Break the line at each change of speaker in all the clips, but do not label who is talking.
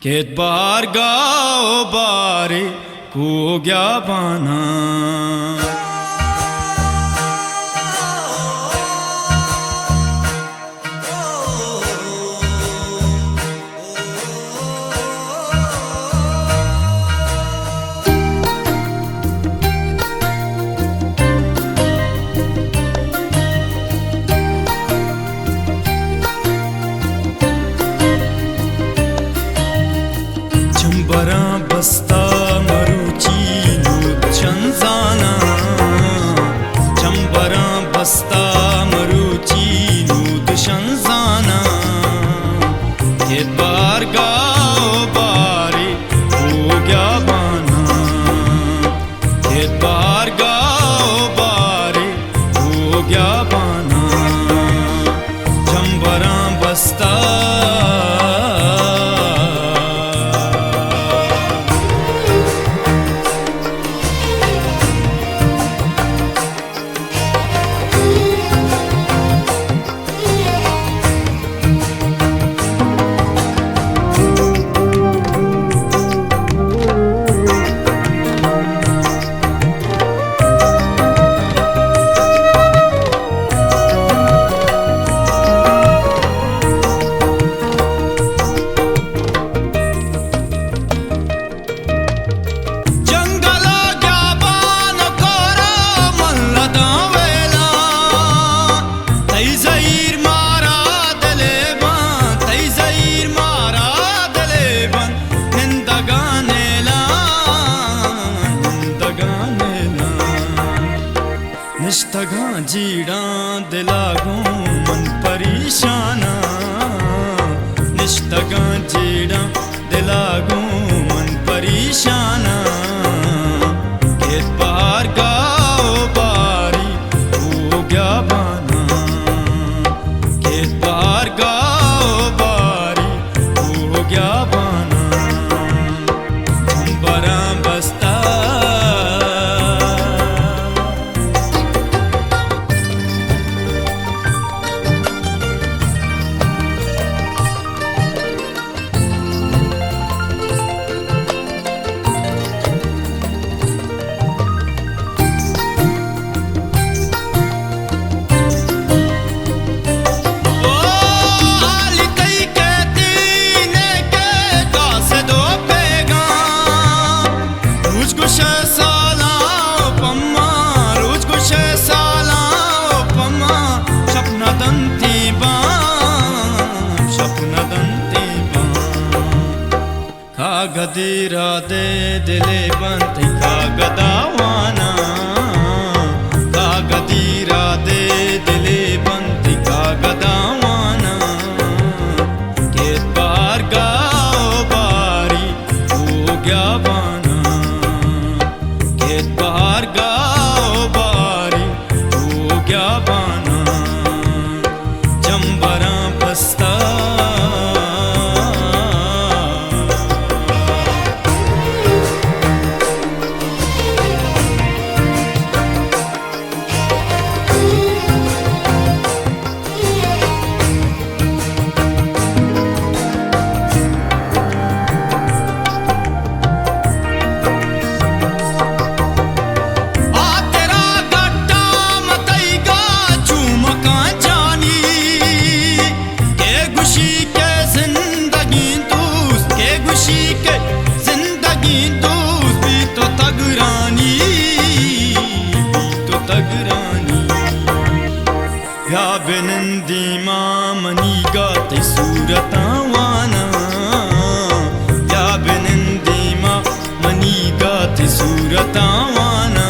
खेत बार गाओ बारे को गया बाना बरा बस्ता मरुची नूत शंजाना चंबरा बस्ता मरुची नूत शंजाना खेत बार गाओ बारे हो गया बाना खेत बार गाओ बारे हो गया बाना चंबरा बस्ता निष्ठगा जीड़ा दिलागो मन परेशाना निष्ठगा जीड़ा दिलागो मन परेशाना खेत बार गाओ बारी हो गया बाना खेत बार गाओ बारी हो गया बाना बरा बस्ता गदीरा दे दिले बंद गदावाना गदीरा दे दिले बंद गदावाना खेत बार गाओ बारी हो गया बाना खेत बार गाओ बारी हो गया बाना चंबरा बस्ता बिनंदी माँ मनी गाते सूरतावाना या बिनंदी माँ मनी गाते सूरतावाना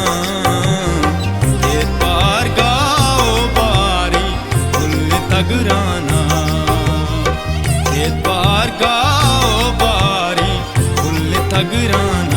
खेत बार गाओ बारी फुल तगराना खेत बार गाओ बारी फुल तगराना।